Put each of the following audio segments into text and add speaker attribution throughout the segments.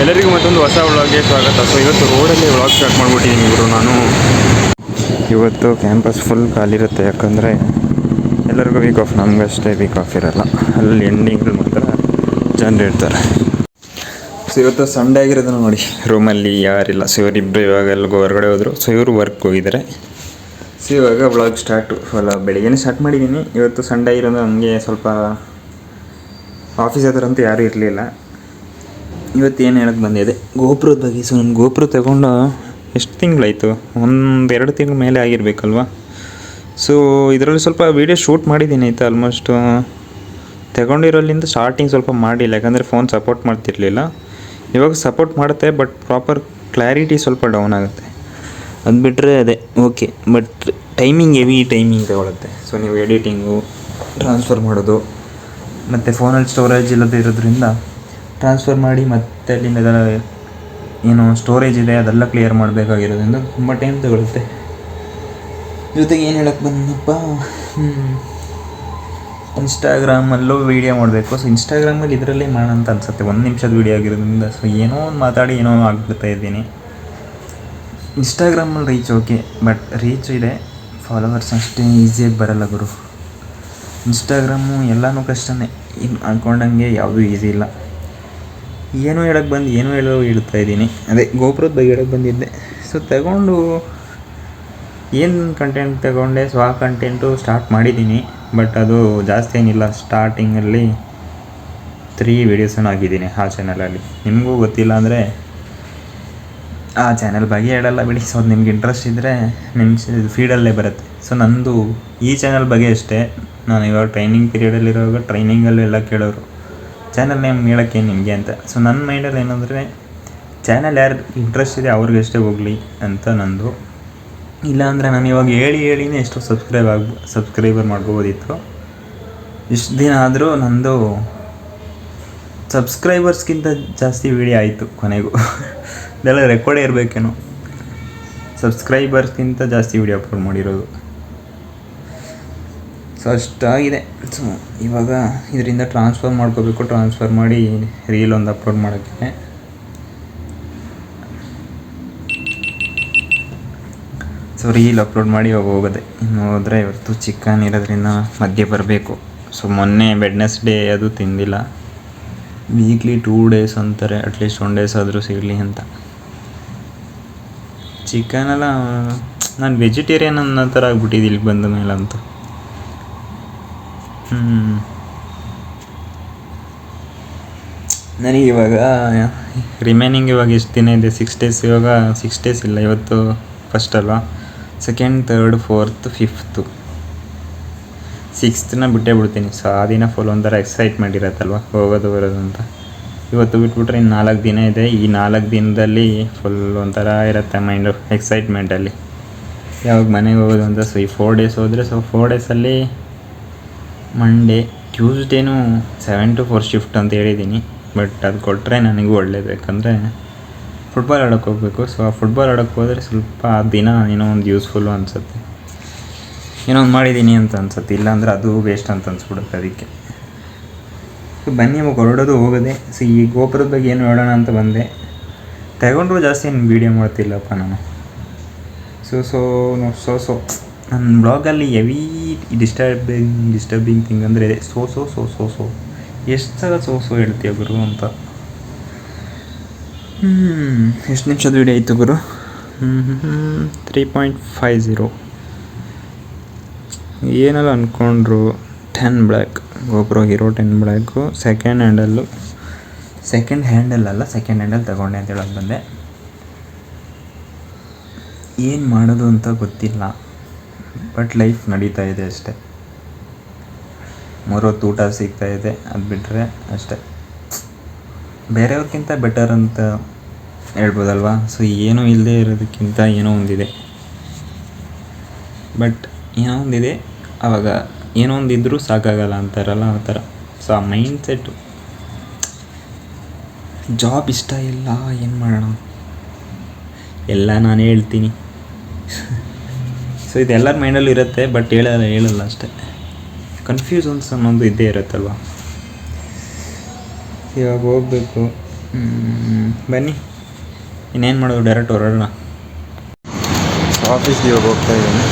Speaker 1: ಎಲ್ಲರಿಗೂ ಮತ್ತೊಂದು ಹೊಸ ವ್ಲಾಗ್ಗೆ ಸ್ವಾಗತ. ಸೊ ಇವತ್ತು ರೋಡಲ್ಲಿ ವ್ಲಾಗ್ ಸ್ಟಾರ್ಟ್ ಮಾಡಿಬಿಟ್ಟಿದ್ದೀನಿ ಇವರು. ನಾನು ಇವತ್ತು ಕ್ಯಾಂಪಸ್ ಫುಲ್ ಖಾಲಿರುತ್ತೆ, ಯಾಕಂದರೆ ಎಲ್ಲರಿಗೂ ವೀಕ್ ಆಫ್, ನಮಗಷ್ಟೇ ವೀಕ್ ಆಫ್ ಇರೋಲ್ಲ. ಅಲ್ಲಿ ಎಂಡಿಂಗಲ್ಲಿ ಮಾತ್ರ ಜನರು ಇರ್ತಾರೆ. ಸೊ ಇವತ್ತು ಸಂಡೇ ಆಗಿರೋದನ್ನು ನೋಡಿ, ರೂಮಲ್ಲಿ ಯಾರಿಲ್ಲ. ಸೊ ಇವರಿಬ್ಬರು ಇವಾಗ ಎಲ್ಲಿಗೋ ಹೊರಗಡೆ ಹೋದರು. ಸೊ ಇವರು ವರ್ಕ್ ಹೋಗಿದ್ದಾರೆ. ಸೊ ಇವಾಗ ವ್ಲಾಗ್ ಸ್ಟಾರ್ಟು. ಬೆಳಿಗ್ಗೆ ಸ್ಟಾರ್ಟ್ ಮಾಡಿದ್ದೀನಿ. ಇವತ್ತು ಸಂಡೇ ಇರೋದು ನನಗೆ ಸ್ವಲ್ಪ ಆಫೀಸ್ ಹತ್ರ ಅಂತೂ ಯಾರೂ ಇರಲಿಲ್ಲ. ಇವತ್ತು ಏನು ಹೇಳಕ್ಕೆ ಬಂದಿದೆ ಗೋಪುರದ ಬಗ್ಗೆ. ಸೊ ನಾನು ಗೋಪುರ ತಗೊಂಡು ಎಷ್ಟು ತಿಂಗಳಾಯಿತು, 1-2 ತಿಂಗಳ ಮೇಲೆ ಆಗಿರಬೇಕಲ್ವ. ಸೊ ಇದರಲ್ಲಿ ಸ್ವಲ್ಪ ವೀಡಿಯೋ ಶೂಟ್ ಮಾಡಿದ್ದೀನಿ ಆಯಿತಾ. ಆಲ್ಮೋಸ್ಟ್ ತಗೊಂಡಿರೋಲ್ಲಿಂದ ಸ್ಟಾರ್ಟಿಂಗ್ ಸ್ವಲ್ಪ ಮಾಡಿಲ್ಲ, ಯಾಕಂದರೆ ಫೋನ್ ಸಪೋರ್ಟ್ ಮಾಡ್ತಿರ್ಲಿಲ್ಲ. ಇವಾಗ ಸಪೋರ್ಟ್ ಮಾಡುತ್ತೆ, ಬಟ್ ಪ್ರಾಪರ್ ಕ್ಲಾರಿಟಿ ಸ್ವಲ್ಪ ಡೌನ್ ಆಗುತ್ತೆ. ಅದು ಬಿಟ್ಟರೆ ಅದೇ ಓಕೆ, ಬಟ್ ಹೆವಿ ಟೈಮಿಂಗ್ ತಗೊಳುತ್ತೆ. ಸೊ ನೀವು ಎಡಿಟಿಂಗು, ಟ್ರಾನ್ಸ್ಫರ್ ಮಾಡೋದು, ಮತ್ತು ಫೋನಲ್ಲಿ ಸ್ಟೋರೇಜ್ ಇಲ್ಲದೆ ಇರೋದ್ರಿಂದ ಟ್ರಾನ್ಸ್ಫರ್ ಮಾಡಿ ಮತ್ತೆ ಅಲ್ಲಿಂದ ಏನು ಸ್ಟೋರೇಜ್ ಇದೆ ಅದೆಲ್ಲ ಕ್ಲಿಯರ್ ಮಾಡಬೇಕಾಗಿರೋದ್ರಿಂದ ತುಂಬ ಟೈಮ್ ತಗೊಳುತ್ತೆ. ಜೊತೆಗೆ ಏನು ಹೇಳಕ್ಕೆ ಬಂದಪ್ಪ, ಇನ್ಸ್ಟಾಗ್ರಾಮಲ್ಲೂ ವೀಡಿಯೋ ಮಾಡಬೇಕು. ಸೊ ಇನ್ಸ್ಟಾಗ್ರಾಮಲ್ಲಿ ಇದರಲ್ಲೇ ಮಾಡೋಣ ಅಂತ ಅನಿಸುತ್ತೆ, 1 ನಿಮಿಷದ ವೀಡಿಯೋ ಆಗಿರೋದ್ರಿಂದ. ಸೊ ಏನೋ ಮಾತಾಡಿ ಏನೋ ಆಗ್ಬಿಡ್ತಾ ಇದ್ದೀನಿ. ಇನ್ಸ್ಟಾಗ್ರಾಮಲ್ಲಿ ರೀಚ್ ಓಕೆ, ಬಟ್ ರೀಚ್ ಇದೆ, ಫಾಲೋವರ್ಸ್ ಅಷ್ಟೇ ಈಸಿಯಾಗಿ ಬರಲ್ಲ ಗುರು. ಇನ್ಸ್ಟಾಗ್ರಾಮು ಎಲ್ಲನೂ ಕಷ್ಟನೇ, ಇನ್ನು ಅಂದ್ಕೊಂಡಂಗೆ ಯಾವುದೂ ಈಸಿ ಇಲ್ಲ. ಏನೋ ಹೇಳ್ತಾ ಇದ್ದೀನಿ. ಅದೇ ಗೋಪುರದ ಬಗ್ಗೆ ಹೇಳಕ್ಕೆ ಬಂದಿದ್ದೆ. ಸೊ ತಗೊಂಡು ಏನು ಕಂಟೆಂಟ್ ತಗೊಂಡೆ, ಕಂಟೆಂಟು ಸ್ಟಾರ್ಟ್ ಮಾಡಿದ್ದೀನಿ, ಬಟ್ ಅದು ಜಾಸ್ತಿ ಏನಿಲ್ಲ. ಸ್ಟಾರ್ಟಿಂಗಲ್ಲಿ 3 ವೀಡಿಯೋಸನ್ನು ಹಾಕಿದ್ದೀನಿ ಆ ಚಾನಲಲ್ಲಿ. ನಿಮಗೂ ಗೊತ್ತಿಲ್ಲ ಅಂದರೆ ಆ ಚಾನಲ್ ಬಗ್ಗೆ ಹೇಳಲ್ಲ ಬಿಡಿ. ಸೊ ಅದು ನಿಮ್ಗೆ ಇಂಟ್ರೆಸ್ಟ್ ಇದ್ದರೆ ನಿಮ್ಮ ಫೀಡಲ್ಲೇ ಬರುತ್ತೆ. ಸೊ ನಂದು ಈ ಚಾನಲ್ ಬಗ್ಗೆ ಅಷ್ಟೇ. ನಾನು ಇವಾಗ ಟ್ರೈನಿಂಗ್ ಪೀರಿಯಡಲ್ಲಿರುವಾಗ ಟ್ರೈನಿಂಗಲ್ಲೂ ಎಲ್ಲ ಕೇಳೋರು ಚಾನಲ್ ನೇಮ್ ಹೇಳೋಕ್ಕೆ ನಿಮಗೆ ಅಂತ. ಸೊ ನನ್ನ ಮೈಂಡಲ್ಲಿ ಏನಂದರೆ, ಚಾನಲ್ ಯಾರು ಇಂಟ್ರೆಸ್ಟ್ ಇದೆ ಅವ್ರಿಗಷ್ಟೇ ಹೋಗಲಿ ಅಂತ ನಂದು. ಇಲ್ಲಾಂದರೆ ನಾನು ಇವಾಗ ಹೇಳಿನೇ ಎಷ್ಟೋ ಸಬ್ಸ್ಕ್ರೈಬರ್ ಮಾಡ್ಬೋದಿತ್ತು. ಇಷ್ಟು ದಿನ ಆದರೂ ನಂದು ಸಬ್ಸ್ಕ್ರೈಬರ್ಸ್ಗಿಂತ ಜಾಸ್ತಿ ವೀಡಿಯೋ ಆಯಿತು ಕೊನೆಗೂ. ಇದೆಲ್ಲ ರೆಕಾರ್ಡೇ ಇರಬೇಕೇನೋ, ಸಬ್ಸ್ಕ್ರೈಬರ್ಸ್ಗಿಂತ ಜಾಸ್ತಿ ವೀಡಿಯೋ ಅಪ್ಲೋಡ್ ಮಾಡಿರೋದು. ಸೊ ಅಷ್ಟಾಗಿದೆ. ಸೊ ಇವಾಗ ಇದರಿಂದ ಟ್ರಾನ್ಸ್ಫರ್ ಮಾಡ್ಕೋಬೇಕು. ಟ್ರಾನ್ಸ್ಫರ್ ಮಾಡಿ ರೀಲ್ ಒಂದು ಅಪ್ಲೋಡ್ ಮಾಡೋಕ್ಕೆ. ಸೊ ರೀಲ್ ಅಪ್ಲೋಡ್ ಮಾಡಿ ಇವಾಗ ಹೋಗೋದೆ. ಇನ್ನು ಹೋದರೆ ಇವತ್ತು ಚಿಕನ್ ಇರೋದ್ರಿಂದ ಮಧ್ಯೆ ಬರಬೇಕು. ಸೊ ಮೊನ್ನೆ ವೆಡ್ನೆಸ್ಡೇ ಅದು ತಿಂದಿಲ್ಲ. ವೀಕ್ಲಿ 2 ಡೇಸ್ ಅಂತಾರೆ, ಅಟ್ಲೀಸ್ಟ್ 1 ಡೇಸ್ ಆದರೂ ಸಿಗಲಿ ಅಂತ. ಚಿಕನೆಲ್ಲ ನಾನು ವೆಜಿಟೇರಿಯನ್ ಅನ್ನೋ ಥರ ಆಗ್ಬಿಟ್ಟಿದ್ದು ಇಲ್ಲಿಗೆ ಬಂದ ಮೇಲಂತೂ. ನನಗೆ ಇವಾಗ ರಿಮೈನಿಂಗ್ ಇವಾಗ ಎಷ್ಟು ದಿನ ಇದೆ, 6 ಡೇಸ್. ಇವಾಗ 6 ಡೇಸ್ ಇಲ್ಲ, ಇವತ್ತು ಫಸ್ಟ್ ಅಲ್ವಾ, 2nd, 3rd, 4th, 5th, 6th ಬಿಟ್ಟೇ ಬಿಡ್ತೀನಿ. ಸೊ ಆ ದಿನ ಫುಲ್ ಒಂಥರ ಎಕ್ಸೈಟ್ಮೆಂಟ್ ಇರತ್ತಲ್ವ, ಹೋಗೋದು ಬರೋದು ಅಂತ. ಇವತ್ತು ಬಿಟ್ಬಿಟ್ರೆ ಇನ್ನು 4 ದಿನ ಇದೆ. ಈ 4 ದಿನದಲ್ಲಿ ಫುಲ್ ಒಂಥರ ಇರುತ್ತೆ ಮೈಂಡು, ಎಕ್ಸೈಟ್ಮೆಂಟಲ್ಲಿ ಯಾವಾಗ ಮನೆಗೆ ಹೋಗೋದು ಅಂತ. ಸೊ ಈ 4 ಡೇಸ್ ಹೋದರೆ, ಸೊ 4 ಡೇಸಲ್ಲಿ ಮಂಡೇ, ಟ್ಯೂಸ್ಡೇನೂ 7 to 4 ಶಿಫ್ಟ್ ಅಂತ ಹೇಳಿದ್ದೀನಿ. ಬಟ್ ಅದು ಕೊಟ್ಟರೆ ನನಗೂ ಒಳ್ಳೇದು, ಯಾಕಂದರೆ ಫುಟ್ಬಾಲ್ ಆಡೋಕ್ಕೆ ಹೋಗಬೇಕು. ಸೊ ಆ ಫುಟ್ಬಾಲ್ ಆಡೋಕ್ಕೆ ಹೋದರೆ ಸ್ವಲ್ಪ ಆ ದಿನ ಏನೋ ಒಂದು ಯೂಸ್ಫುಲ್ಲು ಅನಿಸುತ್ತೆ, ಏನೋ ಒಂದು ಮಾಡಿದ್ದೀನಿ ಅಂತ ಅನ್ಸುತ್ತೆ. ಇಲ್ಲಾಂದರೆ ಅದು ವೇಸ್ಟ್ ಅಂತ ಅನ್ಸ್ಬಿಡುತ್ತೆ. ಅದಕ್ಕೆ ಬನ್ನಿ ಇವಾಗ ಹೊರಡೋದು ಹೋಗೋದೆ. ಸೊ ಈ ಗೋಪುರದ ಬಗ್ಗೆ ಏನು ಹೇಳೋಣ ಅಂತ ಬಂದೆ. ತಗೊಂಡ್ರು ಜಾಸ್ತಿ ಏನು ವೀಡಿಯೋ ಮಾಡ್ತಿಲ್ಲಪ್ಪ ನಾನು. ಸೊ ನನ್ನ ಬ್ಲಾಗಲ್ಲಿ ಹೆವಿ ಡಿಸ್ಟರ್ಬಿಂಗ್ ಥಿಂಗ್ ಅಂದರೆ ಸೊ ಎಷ್ಟು ಸಲ ಸೊ ಹೇಳ್ತೀಯ ಗುರು ಅಂತ. ಎಷ್ಟು ನಿಮಿಷದ ವೀಡಿಯೋ ಆಯಿತು ಗುರು? 3.50. ಏನೆಲ್ಲ ಅಂದ್ಕೊಂಡ್ರು. 10 ಬ್ಲ್ಯಾಕ್ ಗೋಪುರ ಹೀರೋ 10 ಬ್ಲ್ಯಾಕು. ಸೆಕೆಂಡ್ ಹ್ಯಾಂಡಲ್ ತಗೊಂಡೆ ಅಂತ ಹೇಳೋದು ಬಂದೆ. ಏನು ಮಾಡೋದು ಅಂತ ಗೊತ್ತಿಲ್ಲ, ಬಟ್ ಲೈಫ್ ನಡೀತಾ ಇದೆ ಅಷ್ಟೇ. 3 ಹೊತ್ತು ಊಟ ಸಿಗ್ತಾಯಿದೆ, ಅದು ಬಿಟ್ಟರೆ ಅಷ್ಟೇ. ಬೇರೆಯವ್ರಿಗಿಂತ ಬೆಟರ್ ಅಂತ ಹೇಳ್ಬೋದಲ್ವಾ. ಸೊ ಏನೂ ಇಲ್ಲದೆ ಇರೋದಕ್ಕಿಂತ ಏನೋ ಒಂದಿದೆ, ಬಟ್ ಏನೋ ಒಂದಿದೆ, ಆವಾಗ ಏನೋ ಒಂದಿದ್ರೂ ಸಾಕಾಗಲ್ಲ ಅಂತಾರಲ್ಲ ಆ ಥರ. ಸೊ ಆ ಮೈಂಡ್ ಸೆಟ್ಟು. ಜಾಬ್ ಇಷ್ಟ ಇಲ್ಲ, ಏನು ಮಾಡೋಣ ಎಲ್ಲ ನಾನೇ ಹೇಳ್ತೀನಿ. ಸೊ ಇದೆಲ್ಲರ ಮೈಂಡಲ್ಲೂ ಇರುತ್ತೆ, ಬಟ್ ಹೇಳಲ್ಲ ಅಷ್ಟೇ. ಕನ್ಫ್ಯೂಷನ್ಸ್ ಅನ್ನೋದು ಇದ್ದೇ ಇರುತ್ತಲ್ವ. ಇವಾಗ ಹೋಗಬೇಕು, ಬನ್ನಿ ಇನ್ನೇನು ಮಾಡೋದು, ಡೈರೆಕ್ಟ್ ಹೊರಡೋಣ. ಆಫೀಸ್ಗೆ ಇವಾಗ ಹೋಗ್ತಾ ಇದ್ದೀನಿ.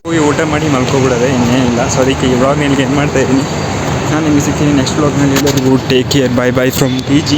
Speaker 1: ಹೋಗಿ ಊಟ ಮಾಡಿ ಮಲ್ಕೊಬಿಡೋದೆ, ಇನ್ನೇನಿಲ್ಲ. ಸೊ ಅದಕ್ಕೆ ಈ ವ್ಲಾಗ್ ನಿಮಗೆ ಏನು ಮಾಡ್ತಾ ಇದ್ದೀನಿ. ನಾನು ನಿಮಗೆ ಸಿಗ್ತೀನಿ ನೆಕ್ಸ್ಟ್ ವ್ಲಾಗ್ನಲ್ಲಿ. ಎಲ್ಲರಿಗೂ take care, bye bye from PG.